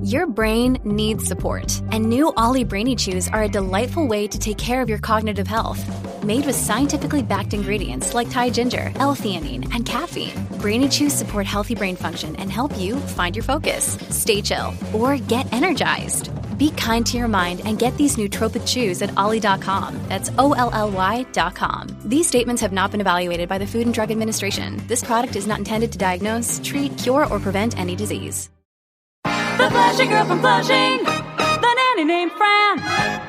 Your brain needs support, and new Ollie Brainy Chews are a delightful way to take care of your cognitive health. Made with scientifically backed ingredients like Thai ginger, L-theanine, and caffeine, Brainy Chews support healthy brain function and help you find your focus, stay chill, or get energized. Be kind to your mind and get these nootropic chews at ollie.com. That's OLLY.com. These statements have not been evaluated by the Food and Drug Administration. This product is not intended to diagnose, treat, cure, or prevent any disease. The Flushing Girl from Flushing, the nanny named Fran.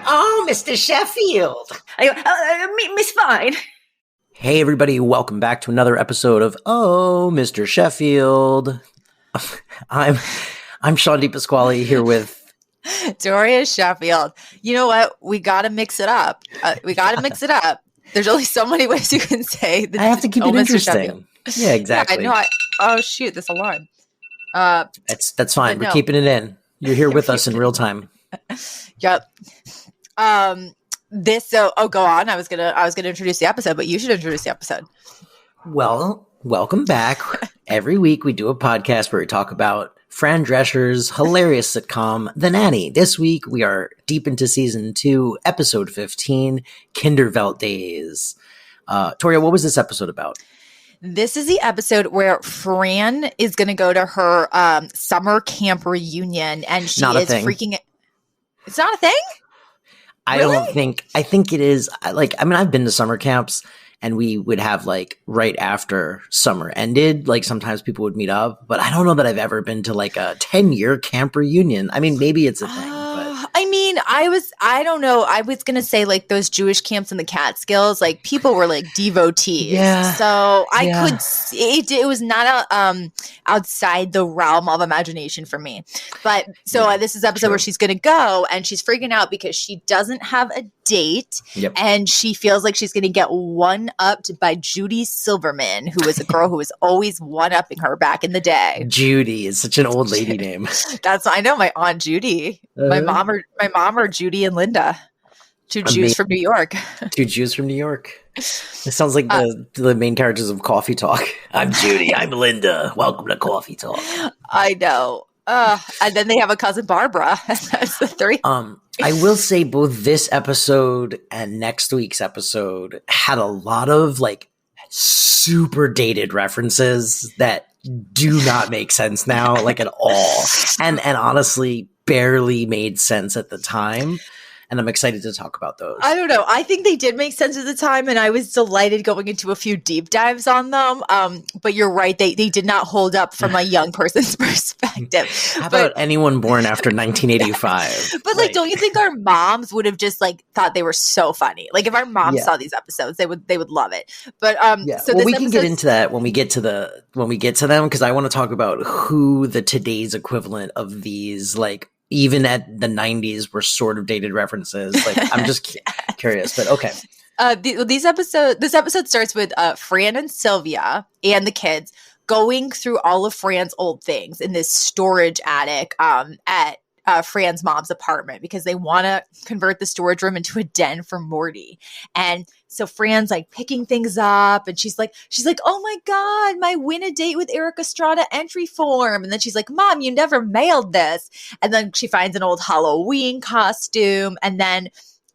Oh, Mr. Sheffield. Miss Fine. Hey, everybody. Welcome back to another episode of Oh, Mr. Sheffield. I'm Shawn Pasquale here with Toria Sheffield. You know what? We got to mix it up. There's only so many ways you can say that. I have to keep it interesting. Yeah, exactly. Yeah, I know. Oh, shoot. This alarm. That's fine. We're keeping it in. You're here with us in real time. Yep. Go on. I was gonna introduce the episode, but you should introduce the episode. Well, welcome back. Every week we do a podcast where we talk about Fran Drescher's hilarious sitcom, The Nanny. This week we are deep into season 2, episode 15, Kindervelt Days. Toria, what was this episode about? This is the episode where Fran is going to go to her summer camp reunion, and she is freaking it. It's not a thing? I think it is. I've been to summer camps, and we would have right after summer ended, sometimes people would meet up, but I don't know that I've ever been to a 10-year camp reunion. I mean, maybe it's a thing, but. I don't know. I was going to say those Jewish camps in the Catskills, people were devotees. Yeah. So I could see it was not outside the realm of imagination for me. But this is the episode where she's going to go, and she's freaking out because she doesn't have a date. Yep. And she feels like she's going to get one-upped by Judy Silverman, who is a girl who was always one-upping her back in the day. Judy is such an old lady name. I know my Aunt Judy. My mom are Judy and Linda. Two Jews from New York. Two Jews from New York. It sounds like the main characters of Coffee Talk. I'm Judy. I'm Linda. Welcome to Coffee Talk. I know. And then they have a cousin Barbara. That's the three. I will say both this episode and next week's episode had a lot of super dated references that do not make sense now, at all. And honestly, barely made sense at the time. And I'm excited to talk about those. I don't know. I think they did make sense at the time, and I was delighted going into a few deep dives on them. But you're right. They did not hold up from a young person's perspective. How about anyone born after 1985? But don't you think our moms would have just thought they were so funny? If our moms saw these episodes, they would love it. But So we can get into that when we get to them, because I want to talk about who the today's equivalent of these even at the 90s were sort of dated references. I'm just curious, but okay. This episode starts with Fran and Sylvia and the kids going through all of Fran's old things in this storage attic at Fran's mom's apartment, because they want to convert the storage room into a den for Morty. And so Fran's picking things up, and she's like, oh my God, my win a date with Erik Estrada entry form. And then she's like, Mom, you never mailed this. And then she finds an old Halloween costume. And then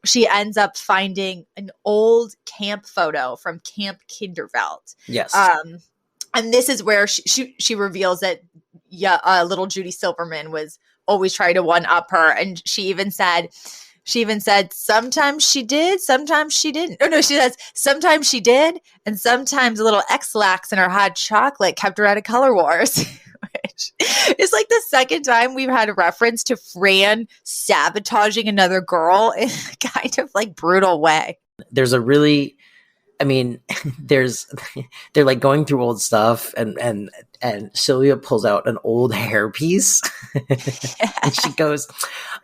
she ends up finding an old camp photo from Camp Kindervelt. Yes. And this is where she reveals that little Judy Silverman was always trying to one-up her. And she even said sometimes she did, sometimes she didn't. Oh no, she says sometimes she did, and sometimes a little X-Lax in her hot chocolate kept her out of Color Wars. Which is the second time we've had a reference to Fran sabotaging another girl in a kind of brutal way. There's a really, they're going through old stuff, and Sylvia pulls out an old hairpiece, and she goes,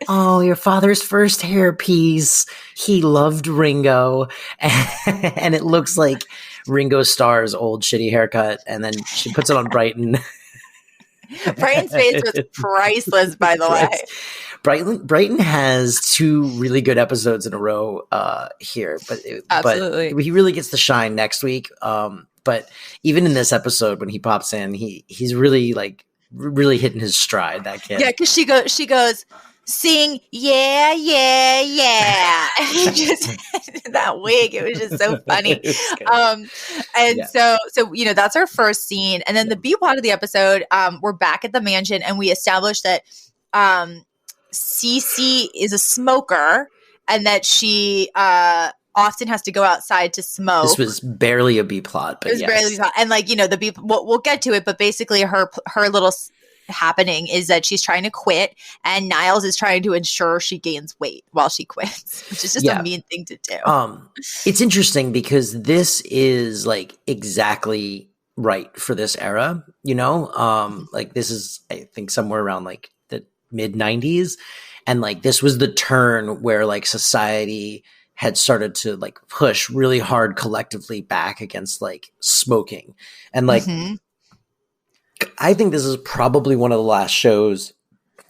"Oh, your father's first hairpiece. He loved Ringo," and it looks like Ringo Starr's old shitty haircut, and then she puts it on Brighton. Brighton's face was priceless, by the way. Brighton has 2 really good episodes in a row here, but he really gets to shine next week. But even in this episode, when he pops in, he's really really hitting his stride, that kid. Yeah, because she goes, sing, yeah, yeah, yeah. And he just that wig, it was just so funny. So you know, that's our first scene. And then the B plot of the episode, we're back at the mansion and we established that Cece is a smoker and that she often has to go outside to smoke. This was barely a B plot, but it was barely a B plot. And like, you know, the B, we'll get to it, but basically her little happening is that she's trying to quit and Niles is trying to ensure she gains weight while she quits, which is just a mean thing to do. It's interesting because this is like exactly right for this era, you know? Like this is, I think, somewhere around like the mid 90s. And like this was the turn where like society had started to like push really hard collectively back against like smoking. And like I think this is probably one of the last shows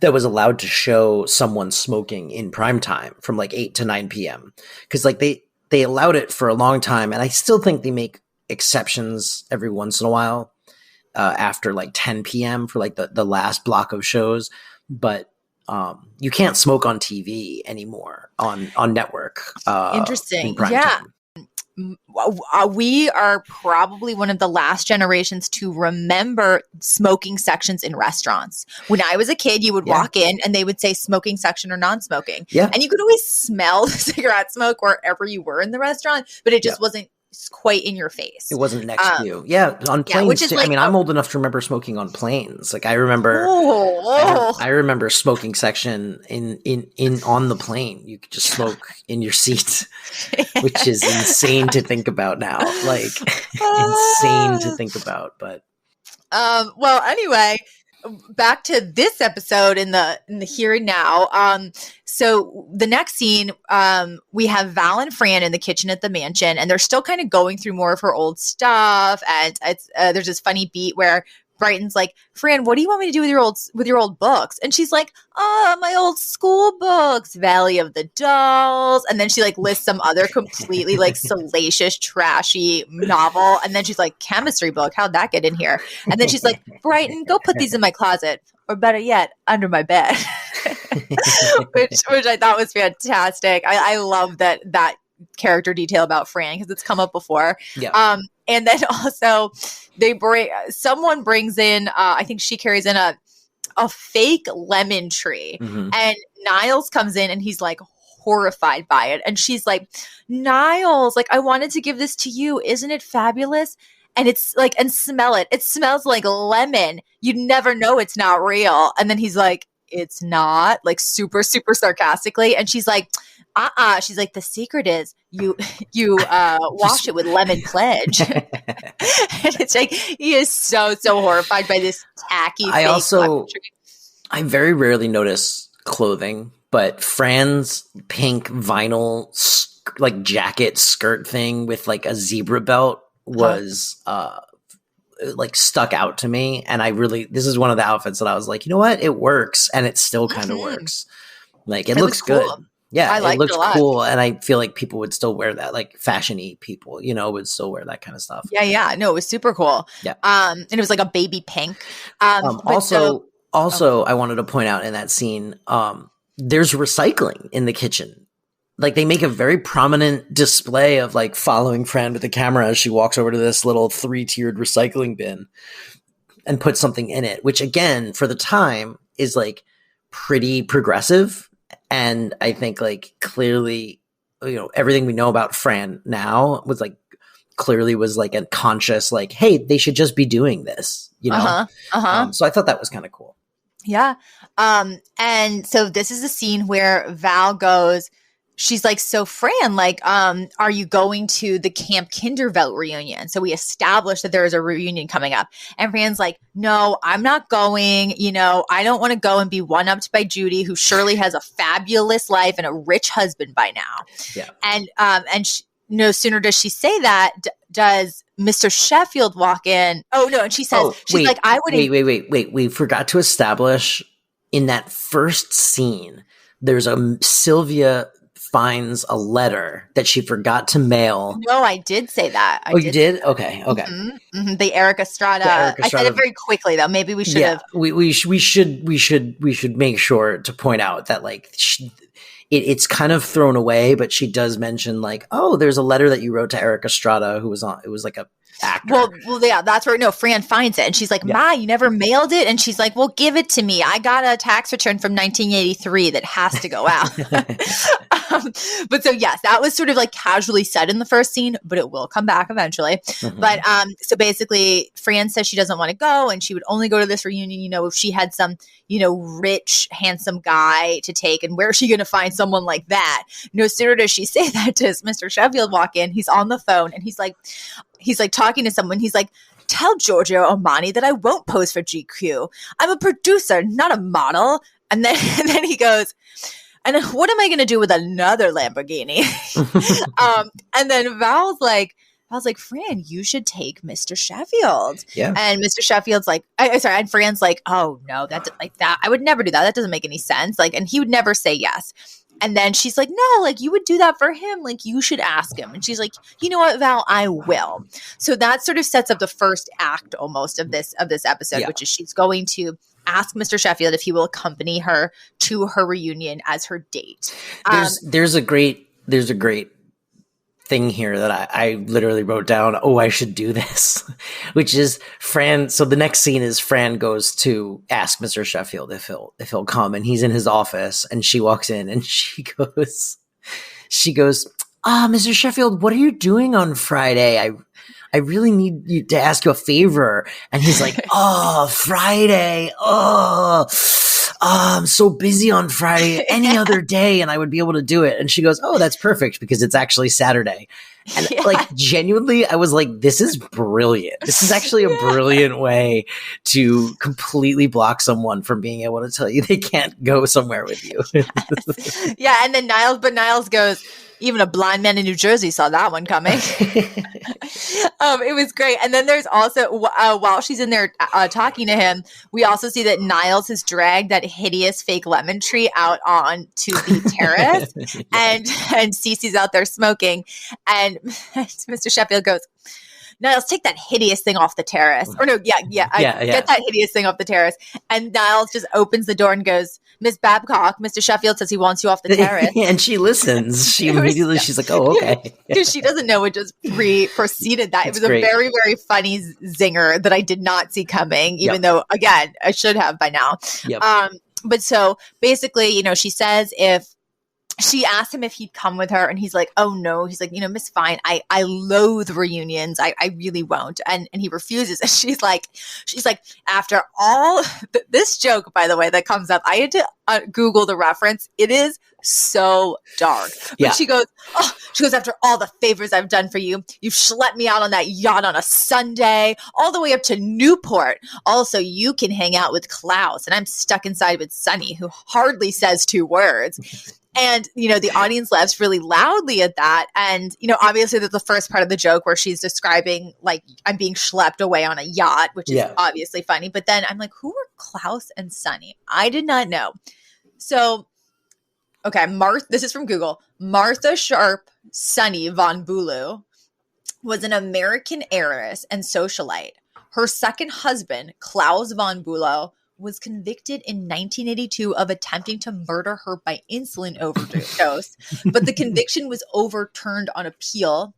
that was allowed to show someone smoking in prime time from like 8 to 9 p.m. Because like they allowed it for a long time. And I still think they make exceptions every once in a while after like 10 p.m. for like the last block of shows. But you can't smoke on TV anymore on network. Interesting. In prime Yeah. time. We are probably one of the last generations to remember smoking sections in restaurants. When I was a kid, you would walk in and they would say smoking section or non-smoking. Yeah. And you could always smell the cigarette smoke wherever you were in the restaurant, but it just wasn't quite in your face. It wasn't next to you. Yeah, on planes. Which is like, I mean, I'm old enough to remember smoking on planes. Like I remember, I remember smoking section in on the plane. You could just smoke in your seat, which is insane to think about now. Like insane to think about. But well, anyway. Back to this episode in the here and now. So the next scene, we have Val and Fran in the kitchen at the mansion, and they're still kind of going through more of her old stuff. And it's there's this funny beat where Brighton's like, "Fran, what do you want me to do with your old books?" And she's like, "Oh, my old school books, Valley of the Dolls." And then she like lists some other completely like salacious, trashy novel. And then she's like, "Chemistry book, how'd that get in here?" And then she's like, "Brighton, go put these in my closet, or better yet, under my bed." which I thought was fantastic. I love that character detail about Fran because it's come up before. Yeah. And then also someone brings in, I think she carries in a fake lemon tree, and Niles comes in and he's like horrified by it. And she's like, "Niles, like I wanted to give this to you. Isn't it fabulous?" And it's like, and smell it. It smells like lemon. You never know it's not real. And then he's like, "It's not," like super, super sarcastically. And she's like, she's like, "The secret is you wash it with lemon pledge." And it's like, he is so horrified by this tacky I very rarely notice clothing, but Fran's pink vinyl like jacket skirt thing with like a zebra belt was like stuck out to me. And this is one of the outfits that I was like, you know what? It works. And it still kind of works. Like it looks good. Cool. Yeah, it looks cool, and I feel like people would still wear that, like fashion-y people, you know, would still wear that kind of stuff. Yeah. No, it was super cool. Yeah. And it was like a baby pink. Also, I wanted to point out in that scene, there's recycling in the kitchen. Like they make a very prominent display of like following Fran with the camera as she walks over to this little 3-tiered recycling bin and puts something in it, which again, for the time is like pretty progressive. And I think like clearly, you know, everything we know about Fran now was like clearly was like a conscious, like, hey, they should just be doing this, you know? So I thought that was kind of cool. Yeah. And so this is a scene where Val goes, she's like, "So Fran, like, are you going to the Camp Kindervelt reunion?" So we established that there is a reunion coming up. And Fran's like, "No, I'm not going. You know, I don't want to go and be one-upped by Judy, who surely has a fabulous life and a rich husband by now." Yeah. And no sooner does she say that, does Mr. Sheffield walk in. Oh, no. And she says, she's like, "I would." Wait. We forgot to establish in that first scene, there's a Sylvia finds a letter that she forgot to mail. No, I did say that. You did? Okay. The Erik Estrada. I said it very quickly though. Maybe we should have. We should make sure to point out that like it's kind of thrown away, but she does mention like, oh, there's a letter that you wrote to Erik Estrada, who was on. It was like a actor. Well, yeah, that's where Fran finds it, and she's like, "Ma, you never mailed it," and she's like, "Well, give it to me. I got a tax return from 1983 that has to go out." But so yes, that was sort of like casually said in the first scene, but it will come back eventually. Mm-hmm. But so basically, Fran says she doesn't want to go, and she would only go to this reunion, if she had some, rich, handsome guy to take, and where is she going to find someone like that? No sooner does she say that does Mr. Sheffield walk in. He's on the phone, and he's like talking to someone. He's like, "Tell Giorgio Armani that I won't pose for GQ. I'm a producer, not a model." And then he goes, "And what am I going to do with another Lamborghini?" And then Val's like, "Fran, you should take Mr. Sheffield." Yeah. And Mr. Sheffield's like, and Fran's like, "Oh no, that's like that. I would never do that. That doesn't make any sense." Like, and he would never say yes. And then she's like, "No, like you would do that for him. Like you should ask him." And she's like, "You know what, Val, I will." So that sort of sets up the first act almost of this episode, which is she's going to ask Mr. Sheffield if he will accompany her to her reunion as her date. There's a great thing here that I literally wrote down. Oh, I should do this, which is Fran. So the next scene is Fran goes to ask Mr. Sheffield if he'll come, and he's in his office, and she walks in, and she goes, Mr. Sheffield, what are you doing on Friday? I really need you to ask you a favor. And he's like, "Oh, Friday. Oh, I'm so busy on Friday. Any other day, and I would be able to do it." And she goes, "Oh, that's perfect because it's actually Saturday." And like genuinely, I was like, this is brilliant. This is actually a brilliant way to completely block someone from being able to tell you they can't go somewhere with you. Yes. Yeah. And then Niles goes, "Even a blind man in New Jersey saw that one coming." It was great. And then there's also, while she's in there talking to him, we also see that Niles has dragged that hideous fake lemon tree out onto the terrace, and Cece's out there smoking. And Mr. Sheffield goes, "Niles, take that hideous thing off the terrace." Or no, get that hideous thing off the terrace. And Niles just opens the door and goes, "Miss Babcock, Mr. Sheffield says he wants you off the terrace." And she listens. She's like, "Oh, okay." Because she doesn't know it just preceded that. It was great. A very, very funny zinger that I did not see coming, even though, again, I should have by now. Yep. But so basically, she says she asked him if he'd come with her, and he's like, "Oh no." He's like, "Miss Fine, I loathe reunions. I really won't." And he refuses. And she's like, after all this joke, by the way, that comes up, I had to Google the reference. It is so dark. But she goes, "After all the favors I've done for you, you've schlepped me out on that yacht on a Sunday, all the way up to Newport. Also, you can hang out with Klaus, and I'm stuck inside with Sonny, who hardly says two words." And, the audience laughs really loudly at that. And, obviously there's the first part of the joke where she's describing, like, I'm being schlepped away on a yacht, which is obviously funny. But then I'm like, who are Klaus and Sonny? I did not know. So, okay, this is from Google. Martha Sharp Sonny von Bülow was an American heiress and socialite. Her second husband, Klaus von Bülow, was convicted in 1982 of attempting to murder her by insulin overdose, but the conviction was overturned on appeal.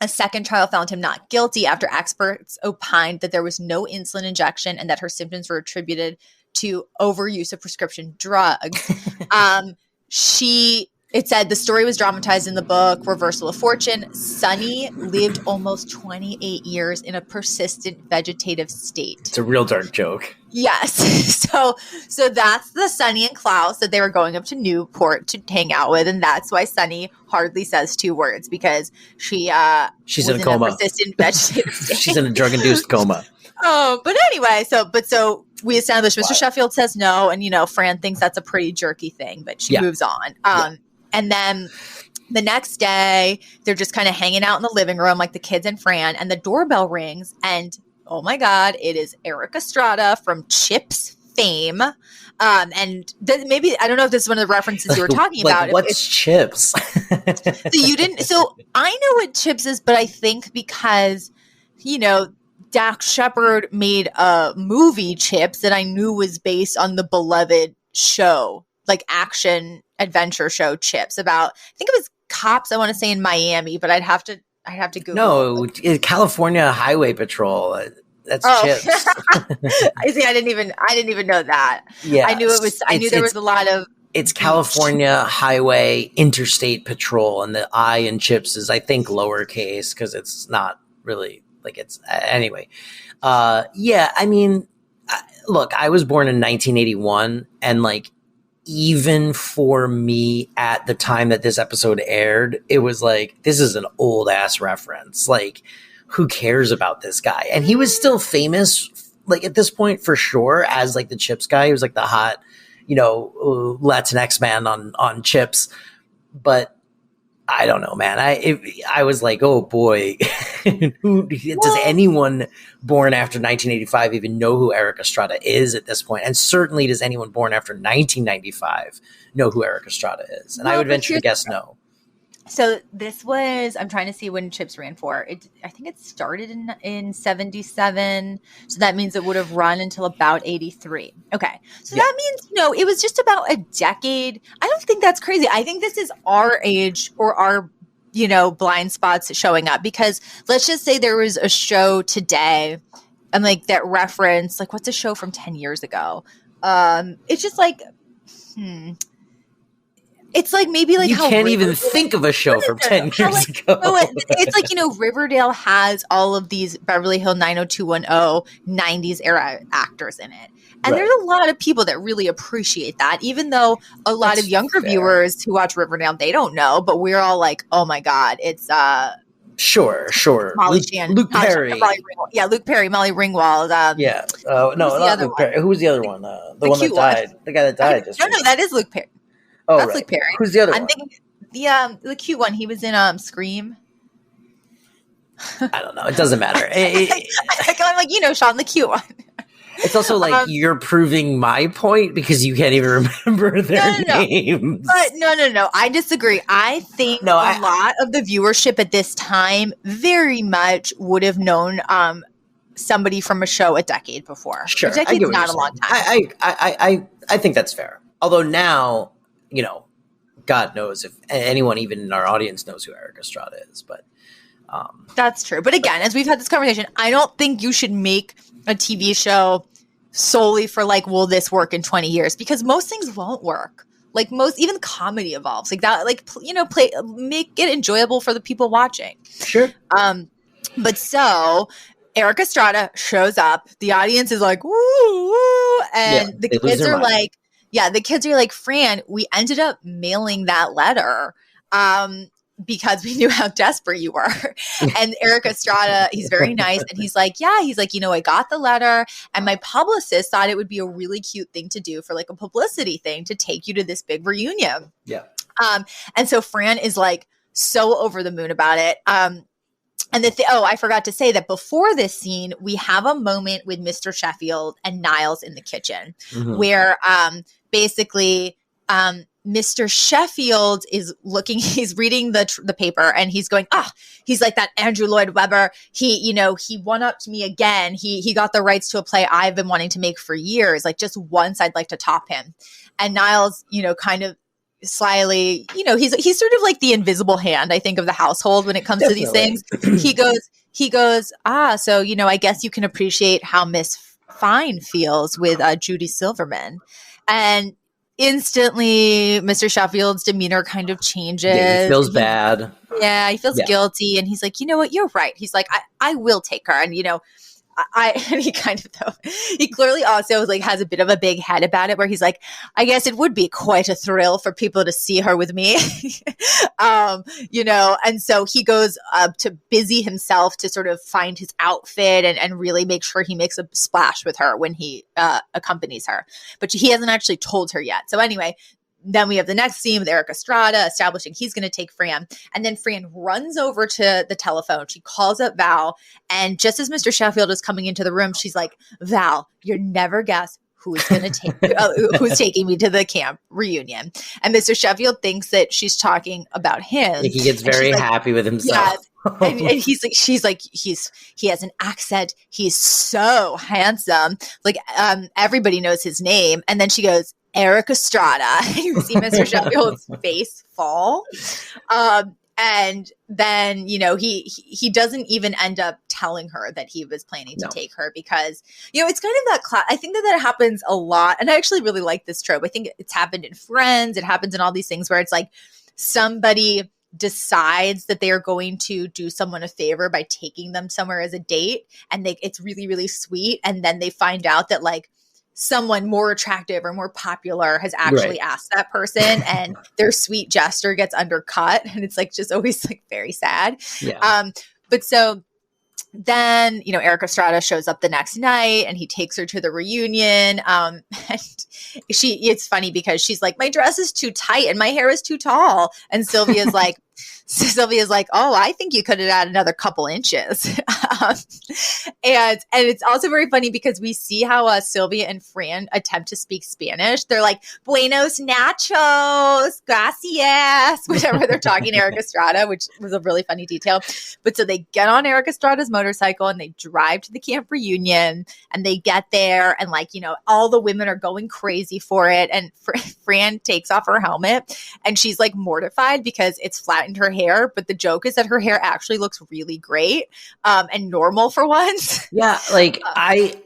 A second trial found him not guilty after experts opined that there was no insulin injection and that her symptoms were attributed to overuse of prescription drugs. It said the story was dramatized in the book Reversal of Fortune. Sonny lived almost 28 years in a persistent vegetative state. It's a real dark joke. Yes. So that's the Sonny and Klaus that they were going up to Newport to hang out with. And that's why Sonny hardly says two words, because she's in a coma. A persistent vegetative state. She's in a drug-induced coma. Oh, but anyway, so we established Mr. Sheffield says no. And, Fran thinks that's a pretty jerky thing, but she moves on. And then the next day, they're just kind of hanging out in the living room like the kids and Fran, and the doorbell rings, and oh my God, it is Erik Estrada from Chip's fame. And maybe, I don't know if this is one of the references you were talking about. What's chips? So you didn't, so I know what chips is, but I think because, Dax Shepard made a movie, Chips, that I knew was based on the beloved show, like action adventure show Chips, about, I think it was cops, I want to say in Miami, but I'd have to Google. No, California Highway Patrol. That's Chips. I see. I didn't even know that. Yeah, I knew there was a lot of. It's California Highway Interstate Patrol, and the I in Chips is, I think, lowercase because it's not really like it's anyway. Yeah, I mean, look, I was born in 1981, and like, even for me at the time that this episode aired, it was like, this is an old ass reference. Like, who cares about this guy? And he was still famous, like at this point for sure, as like the Chips guy. He was like the hot, Latinx man on Chips. But I don't know, man. I was like, oh boy, does anyone born after 1985 even know who Erik Estrada is at this point? And certainly does anyone born after 1995 know who Erik Estrada is? And I would venture to guess no. So this was, I'm trying to see when Chips ran for. I think it started in 77. So that means it would have run until about 83. Okay. So that means, it was just about a decade. I don't think that's crazy. I think this is our age or our, blind spots showing up, because let's just say there was a show today and like that reference, like what's a show from 10 years ago? It's just like, it's like maybe like you can't even think of a show from 10 years ago. It's like, Riverdale has all of these Beverly Hills 90210 90s era actors in it. And there's a lot of people that really appreciate that, even though a lot of younger viewers who watch Riverdale, they don't know, but we're all like, oh my God, it's Sure. Molly Shan, Luke Perry. Luke Perry, Molly Ringwald. No, not Luke Perry. Who was the other one? The one that died. The guy that died. No, that is Luke Perry. Oh, that's Luke Perry. Who's the other one? I'm thinking the cute one. He was in Scream. I don't know. It doesn't matter. I'm like, Shawn, the cute one. It's also like you're proving my point because you can't even remember their names. But no. I disagree. I think a lot of the viewership at this time very much would have known somebody from a show a decade before. Sure. A decade's not a long time. I think that's fair. Although now, God knows if anyone even in our audience knows who Erik Estrada is. But that's true. But again, as we've had this conversation, I don't think you should make a TV show solely for like, will this work in 20 years? Because most things won't work. Like even comedy evolves like that. Like, make it enjoyable for the people watching. Sure. But so Erik Estrada shows up. The audience is like, woo, and the kids are like, the kids are like, Fran, we ended up mailing that letter because we knew how desperate you were. And Erik Estrada, he's very nice. And he's like, I got the letter and my publicist thought it would be a really cute thing to do for like a publicity thing to take you to this big reunion. Yeah. And so Fran is like so over the moon about it. And I forgot to say that before this scene, we have a moment with Mr. Sheffield and Niles in the kitchen where basically Mr. Sheffield is he's reading the paper and he's going, he's like that Andrew Lloyd Webber. He won up to me again. He got the rights to a play I've been wanting to make for years. Like just once I'd like to top him. And Niles, kind of slyly, he's sort of like the invisible hand, I think, of the household when it comes to these things. He goes, so, I guess you can appreciate how Miss Fine feels with Judy Silverman. And instantly, Mr. Sheffield's demeanor kind of changes. Yeah, he feels bad. Yeah, he feels guilty. And he's like, you know what? You're right. He's like, I will take her. And, and he kind of, though, he clearly also like has a bit of a big head about it where he's like, I guess it would be quite a thrill for people to see her with me, and so he goes to busy himself to sort of find his outfit and really make sure he makes a splash with her when he accompanies her. But he hasn't actually told her yet. So anyway, then we have the next scene with Erik Estrada establishing he's going to take Fran. And then Fran runs over to the telephone. She calls up Val. And just as Mr. Sheffield is coming into the room, she's like, Val, you'll never guess who's going to take, who's taking me to the camp reunion. And Mr. Sheffield thinks that she's talking about him. He gets very happy with himself. Yes. And she's like, he has an accent. He's so handsome. Like, everybody knows his name. And then she goes, Erik Estrada. You see Mr. Sheffield's face fall. And then, you know, he doesn't even end up telling her that he was planning to take her because, you know, it's kind of that I think that happens a lot. And I actually really like this trope. I think it's happened in Friends. It happens in all these things where it's like somebody decides that they are going to do someone a favor by taking them somewhere as a date. And it's really, really sweet. And then they find out that like someone more attractive or more popular has actually asked that person and their sweet gesture gets undercut. And it's like just always like very sad. Yeah. But so then, you know, Erik Estrada shows up the next night and he takes her to the reunion. And it's funny because she's like, my dress is too tight and my hair is too tall. And Sylvia's like, oh, I think you could have had another couple inches. And it's also very funny because we see how Sylvia and Fran attempt to speak Spanish. They're like, buenos nachos, gracias, whenever they're talking to Erik Estrada, which was a really funny detail. But so they get on Erik Estrada's motorcycle and they drive to the camp reunion and they get there and like, you know, all the women are going crazy for it. And Fran takes off her helmet and she's like mortified because it's flattened her hair. But the joke is that her hair actually looks really great and normal for once. Yeah, like I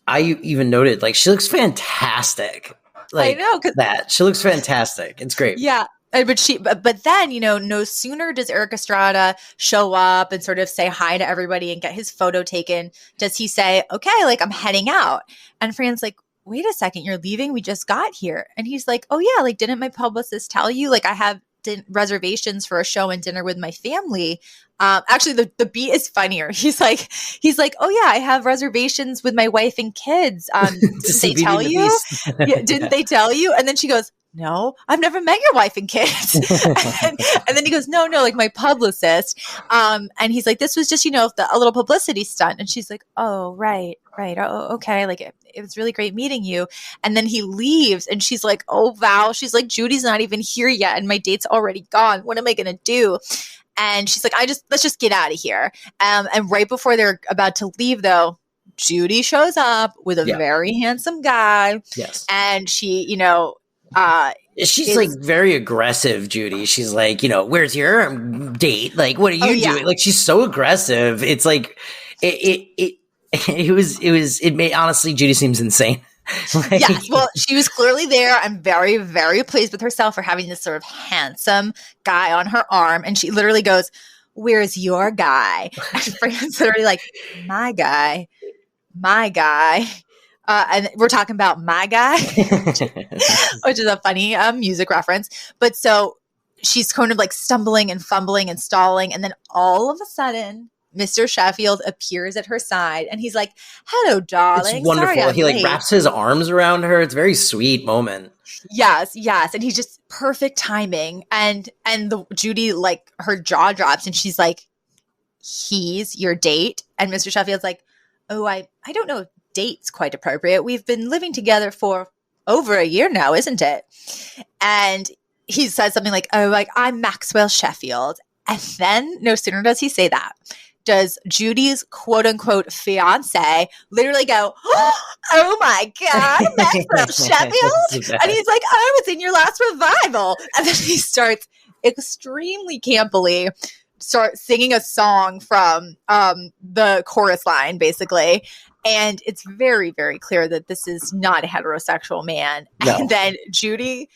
even noted like she looks fantastic. Like, I know that she looks fantastic. It's great. Yeah. But then, you know, no sooner does Erik Estrada show up and sort of say hi to everybody and get his photo taken, does he say, okay, like I'm heading out. And Fran's like, wait a second, you're leaving? We just got here. And he's like, oh yeah, like didn't my publicist tell you? Like I have reservations for a show and dinner with my family. Actually, the beat is funnier. He's like, oh yeah, I have reservations with my wife and kids. Did they tell you? Didn't they tell you? And then she goes, no, I've never met your wife and kids. and then he goes, no, like my publicist. And he's like, this was just, you know, a little publicity stunt. And she's like, oh, right. Oh, okay. Like it was really great meeting you. And then he leaves and she's like, oh, Val, she's like, Judy's not even here yet. And my date's already gone. What am I going to do? And she's like, let's just get out of here. And right before they're about to leave though, Judy shows up with a very handsome guy. Yes. And she, you know, she's like very aggressive, Judy. She's like, you know, where's your date? Like, what are you doing? Like, she's so aggressive. It's like, it made, honestly, Judy seems insane. Like, yes, well, she was clearly there. I'm very, very pleased with herself for having this sort of handsome guy on her arm. And she literally goes, where's your guy? And Fran's literally like, my guy. And we're talking about my guy, which is a funny music reference. But so she's kind of like stumbling and fumbling and stalling. And then all of a sudden, Mr. Sheffield appears at her side and he's like, hello, darling. It's wonderful. Sorry, he like wraps his arms around her. It's a very sweet moment. Yes. And he's just perfect timing. And Judy, like her jaw drops and she's like, he's your date. And Mr. Sheffield's like, oh, I don't know if date's quite appropriate. We've been living together for over a year now, isn't it? And he says something like, oh, like I'm Maxwell Sheffield. And then no sooner does he say that, does Judy's quote unquote fiance literally go, oh my God, Maxwell Sheffield? And he's like, I was in your last revival. And then he starts extremely campily singing a song from the chorus line, basically. And it's very, very clear that this is not a heterosexual man. No. And then Judy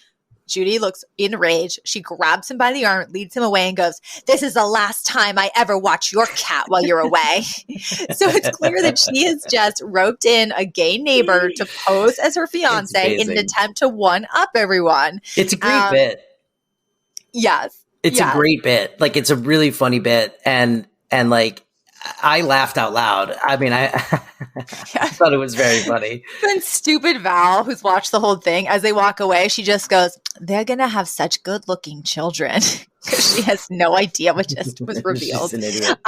looks enraged. She grabs him by the arm, leads him away, and goes, this is the last time I ever watch your cat while you're away. So it's clear that she has just roped in a gay neighbor to pose as her fiance in an attempt to one-up everyone. It's a great bit. Yes. It's a great bit. Like, it's a really funny bit. And like, I laughed out loud. I mean, I thought it was very funny. And stupid Val, who's watched the whole thing, as they walk away, she just goes, they're going to have such good-looking children. She has no idea what just was revealed. She's an idiot.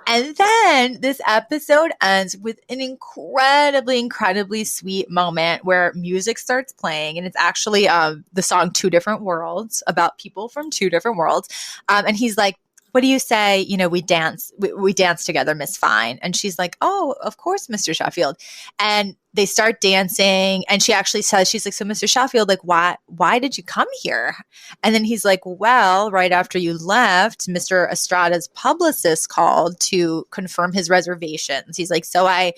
And then this episode ends with an incredibly sweet moment where music starts playing, and it's actually the song Two Different Worlds, about people from two different worlds. And he's like, what do you say? We dance together, Miss Fine. And she's like, oh, of course, Mr. Sheffield. And they start dancing. And she actually says, she's like, so Mr. Sheffield, like, why did you come here? And then he's like, well, right after you left, Mr. Estrada's publicist called to confirm his reservations. He's like, so I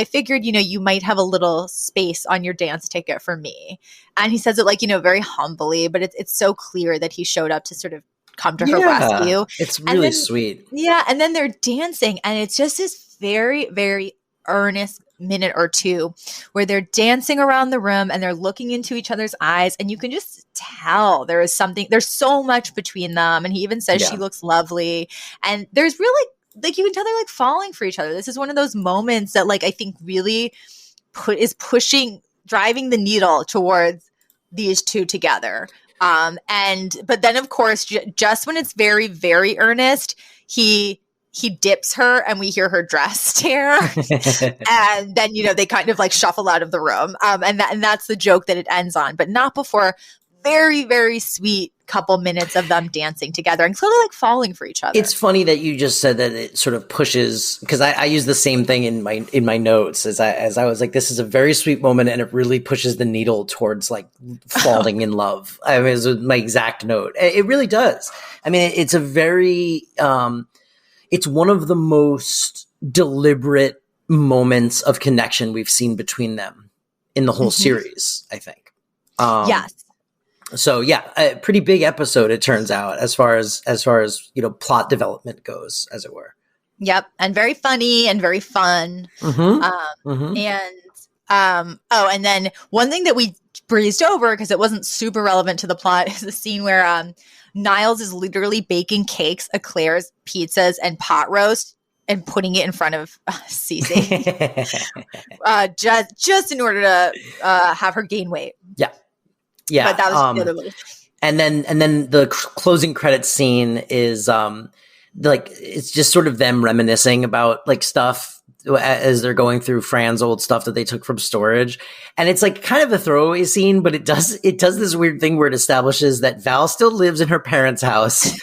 figured, you might have a little space on your dance ticket for me. And he says it like, very humbly, but it's so clear that he showed up to sort of come to her rescue. It's really sweet. Yeah. And then they're dancing, and it's just this very, very earnest minute or two where they're dancing around the room and they're looking into each other's eyes, and you can just tell there's so much between them. And he even says she looks lovely. And there's really, like, you can tell they're like falling for each other. This is one of those moments that, like, I think really is driving the needle towards these two together. But then of course, just when it's very, very earnest, he dips her and we hear her dress tear. And then, they kind of like shuffle out of the room. And that's the joke that it ends on, but not before very, very sweet couple minutes of them dancing together and clearly like falling for each other. It's funny that you just said that it sort of pushes, because I use the same thing in my notes as I was like, this is a very sweet moment and it really pushes the needle towards like falling in love. I mean, it was my exact note. It really does. I mean, it's a very, it's one of the most deliberate moments of connection we've seen between them in the whole series, I think. Yes. So yeah, a pretty big episode, it turns out, as far as plot development goes, as it were. Yep, and very funny and very fun. And then one thing that we breezed over because it wasn't super relevant to the plot is the scene where Niles is literally baking cakes, eclairs, pizzas, and pot roast, and putting it in front of Cece, just in order to have her gain weight. Yeah, but that was the other little. And then the closing credits scene is like it's just sort of them reminiscing about like stuff as they're going through Fran's old stuff that they took from storage, and it's like kind of a throwaway scene, but it does this weird thing where it establishes that Val still lives in her parents' house,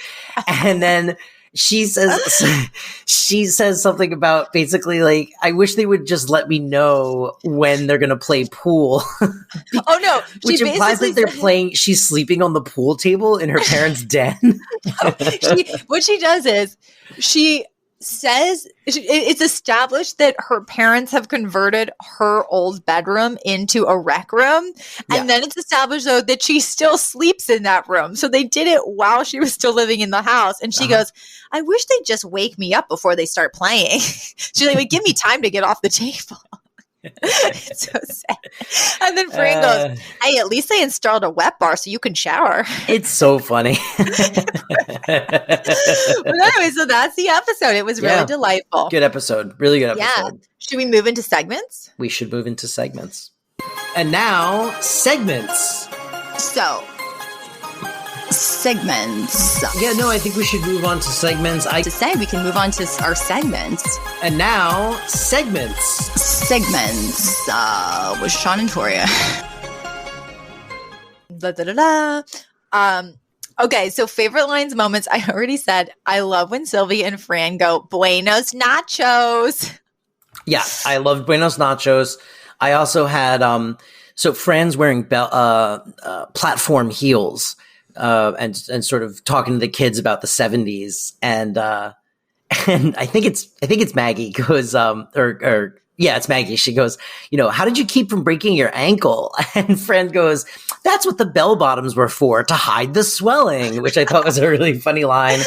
and then she says something about basically like, I wish they would just let me know when they're going to play pool. Oh no. Which implies that she's sleeping on the pool table in her parents' den. No, what she does is she says it's established that her parents have converted her old bedroom into a rec room. And then it's established, though, that she still sleeps in that room. So they did it while she was still living in the house. And she goes, I wish they'd just wake me up before they start playing. She's like, give me time to get off the table. It's so sad. And then Fran goes, hey, at least they installed a wet bar so you can shower. It's so funny. But anyway, so that's the episode. It was really delightful. Good episode. Really good episode. Yeah. Should we move into segments? We should move into segments. And now, segments. So, segments. Yeah, no, I think we should move on to segments. We can move on to our segments. And now, segments. Segments with Shawn and Toria. Okay, so favorite lines, moments. I already said, I love when Sylvia and Fran go, Buenos Nachos. Yeah, I loved Buenos Nachos. I also had, so Fran's wearing platform heels. And sort of talking to the kids about the 70s, and I think it's Maggie goes, it's Maggie. She goes, how did you keep from breaking your ankle? And Fran goes, that's what the bell bottoms were for, to hide the swelling, which I thought was a really funny line.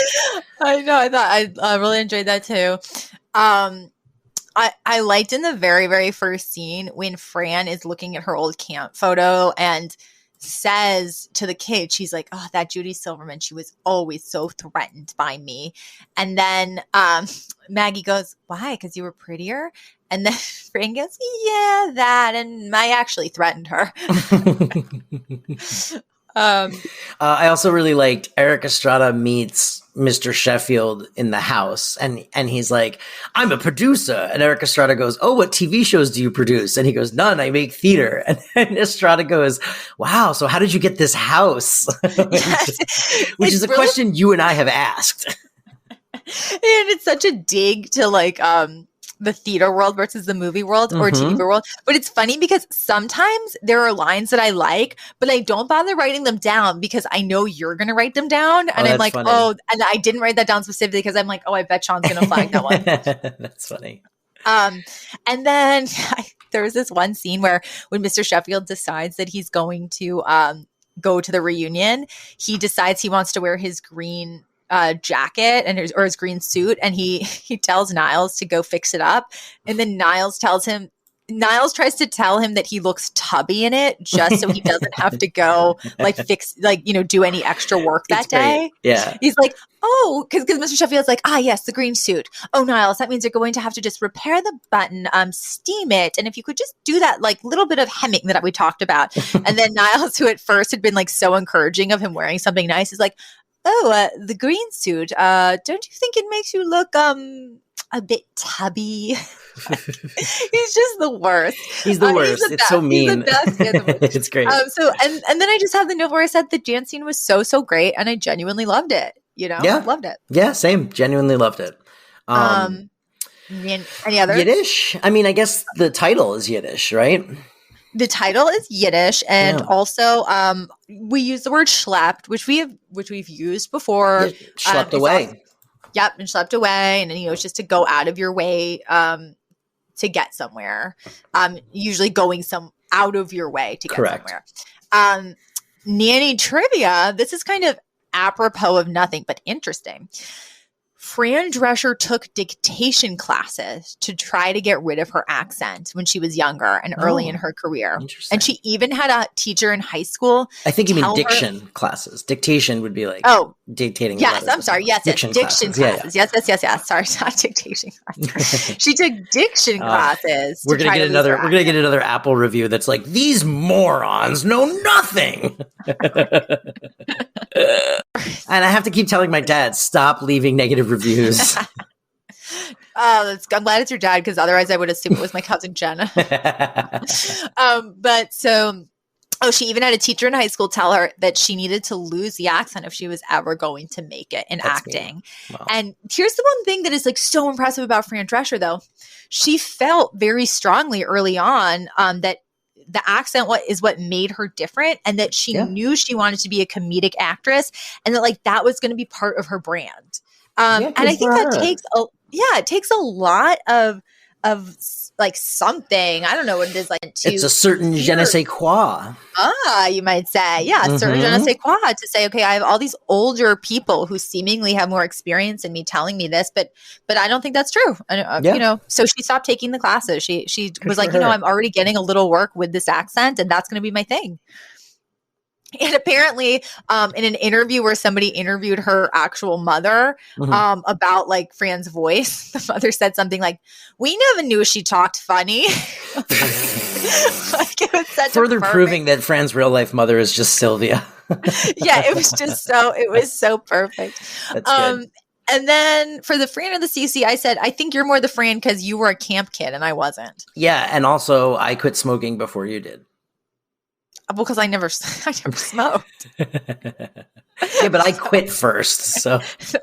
I know. I really enjoyed that too. I liked in the very, very first scene when Fran is looking at her old camp photo and says to the kid, she's like, oh, that Judy Silverman, she was always so threatened by me. And then Maggie goes, why? Because you were prettier? And then Fran goes, yeah, that. And I actually threatened her. I also really liked Erik Estrada meets Mr. Sheffield in the house, and he's like, "I'm a producer," and Erik Estrada goes, "Oh, what TV shows do you produce?" And he goes, "None, I make theater." And Estrada goes, "Wow, so how did you get this house?" Which is a question you and I have asked. And it's such a dig to like the theater world versus the movie world or TV world. But it's funny because sometimes there are lines that I like, but I don't bother writing them down because I know you're going to write them down. And I'm like, funny. And I didn't write that down specifically because I'm like, I bet Sean's going to flag that one. That's funny. And then there was this one scene where when Mr. Sheffield decides that he's going to go to the reunion, he decides he wants to wear his green jacket and his green suit, and he tells Niles to go fix it up, and then Niles tries to tell him that he looks tubby in it just so he doesn't have to go do any extra work that day. Yeah, he's like, oh, because Mr. Sheffield's like, yes, the green suit. Oh, Niles, that means you're going to have to just repair the button, steam it, and if you could just do that like little bit of hemming that we talked about. And then Niles, who at first had been like so encouraging of him wearing something nice, is like, the green suit. Don't you think it makes you look a bit tubby? He's just the worst. He's the worst. It's so mean. He's the best. It's great. And then I just have the note where I said the dance scene was so great, and I genuinely loved it. Loved it. Yeah, same. Genuinely loved it. Any others? Yiddish. I mean, I guess the title is Yiddish, right? The title is Yiddish, and also we use the word schlepped, which we've used before. Yeah, schlepped away. Yep, and schlepped away, and it's just to go out of your way to get somewhere. Usually going out of your way to get somewhere. Nanny trivia. This is kind of apropos of nothing, but interesting. Fran Drescher took dictation classes to try to get rid of her accent when she was younger and early in her career. And she even had a teacher in high school. I think you mean diction classes. Dictation would be like dictating. Yes, I'm sorry. Yes, diction classes. Yes. Sorry, not dictation classes. She took diction classes. We're gonna get another Apple review that's like, these morons know nothing. And I have to keep telling my dad, stop leaving negative reviews. I'm glad it's your dad, because otherwise I would assume it was my cousin Jenna. She even had a teacher in high school tell her that she needed to lose the accent if she was ever going to make it in acting. Wow. And here's the one thing that is like so impressive about Fran Drescher, though. She felt very strongly early on that the accent is what made her different, and that she knew she wanted to be a comedic actress, and that that was going to be part of her brand. And I think that takes a lot of like something. I don't know what it is like. It's a certain je ne sais quoi. You might say, certain je ne sais quoi, to say, okay, I have all these older people who seemingly have more experience than me telling me this, but I don't think that's true. So she stopped taking the classes. She was like, I'm already getting a little work with this accent, and that's going to be my thing. And apparently, in an interview where somebody interviewed her actual mother about like Fran's voice, the mother said something like, "We never knew she talked funny." Like, it was such further proving that Fran's real life mother is just Sylvia. Yeah, it was so perfect. That's good. And then for the Fran or the CC, I said, I think you're more the Fran because you were a camp kid and I wasn't. Yeah, and also I quit smoking before you did. Well, because I never smoked. Yeah, but I quit first, so that's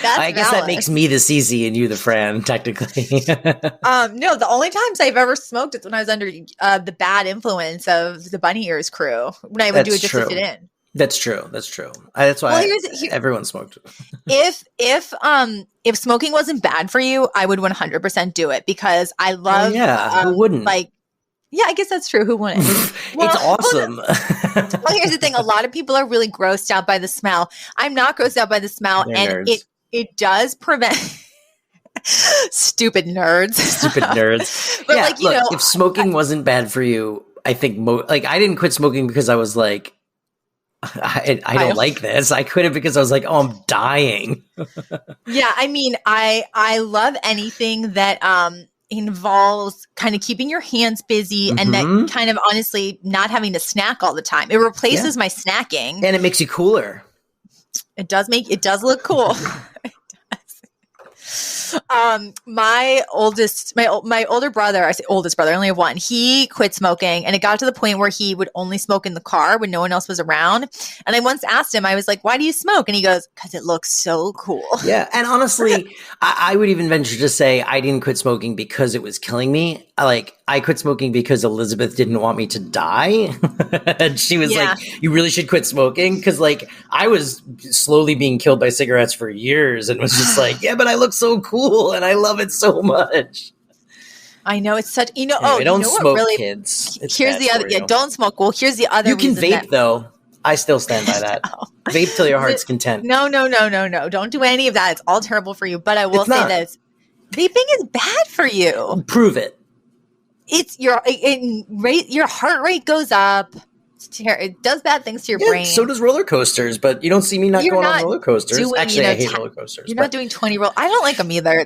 I guess that makes me the CC and you the Fran, technically. No, the only times I've ever smoked is when I was under the bad influence of the Bunny Ears crew, when I would do it just to fit in. That's true. That's why everyone smoked. If smoking wasn't bad for you, I would 100% do it, because I love. Who wouldn't? Yeah, I guess that's true. Who wouldn't? It's awesome. Well, here's the thing. A lot of people are really grossed out by the smell. I'm not grossed out by the smell. They're and nerds. it does prevent stupid nerds. But if smoking wasn't bad for you, I think I didn't quit smoking because I was like, I don't like this. I quit it because I was like, oh, I'm dying. Yeah, I mean, I love anything that involves kind of keeping your hands busy and that kind of honestly not having to snack all the time. It replaces my snacking. And it makes you cooler. It does look cool. My older brother, I say oldest brother, I only have one. He quit smoking, and it got to the point where he would only smoke in the car when no one else was around. And I once asked him, I was like, "Why do you smoke?" And he goes, "Because it looks so cool." Yeah, and honestly, I would even venture to say I didn't quit smoking because it was killing me. I quit smoking because Elizabeth didn't want me to die. And she was like, "You really should quit smoking." Because I was slowly being killed by cigarettes for years and was just like, yeah, but I look so cool and I love it so much. I know it's such, Anyway, don't smoke, kids. Here's the other, don't smoke. Well, here's the other. You can vape though. I still stand by that. Vape till your heart's content. No. Don't do any of that. It's all terrible for you. But I will say this. Vaping is bad for you. Prove it. It's your heart rate goes up. It does bad things to your brain. So does roller coasters, but you don't see me going on roller coasters. Actually, I hate roller coasters. You're not doing 20 roll. I don't like them either.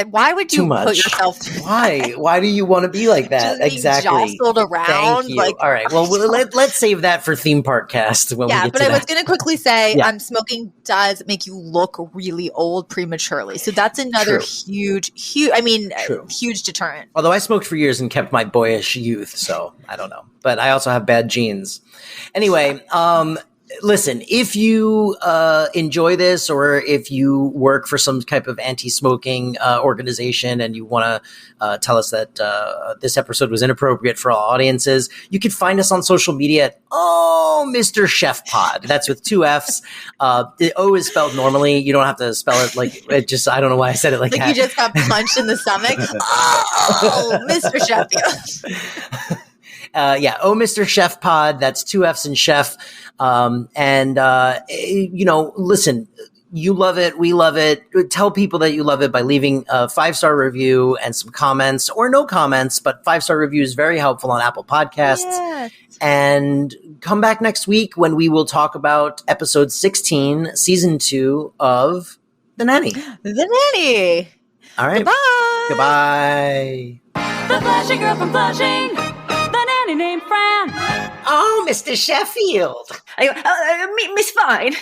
Why would you put yourself? Why? Why do you want to be like that? Just exactly. Jostled around. Thank you. All right. Well, let's save that for theme park cast. When we get to I was going to quickly say, smoking does make you look really old prematurely. So that's another huge deterrent. Although I smoked for years and kept my boyish youth, so I don't know. But I also have bad genes. Anyway, listen, if you enjoy this or if you work for some type of anti-smoking organization and you want to tell us that this episode was inappropriate for all audiences, you can find us on social media at Mr. Chef Pod. That's with 2 F's. The O is spelled normally. You don't have to spell it like it just, I don't know why I said it like that. You just got punched in the stomach. Mr. Chef. Mr. Chef Pod. That's 2 F's in chef. Listen, you love it. We love it. Tell people that you love it by leaving a 5-star review and some comments or no comments, but 5-star review is very helpful on Apple Podcasts. Yes. And come back next week when we will talk about episode 16, season 2 of The Nanny. The Nanny. All right. Goodbye. The Flashing Girl from Flushing. Named Fran. Oh, Mr. Sheffield. Miss Fine.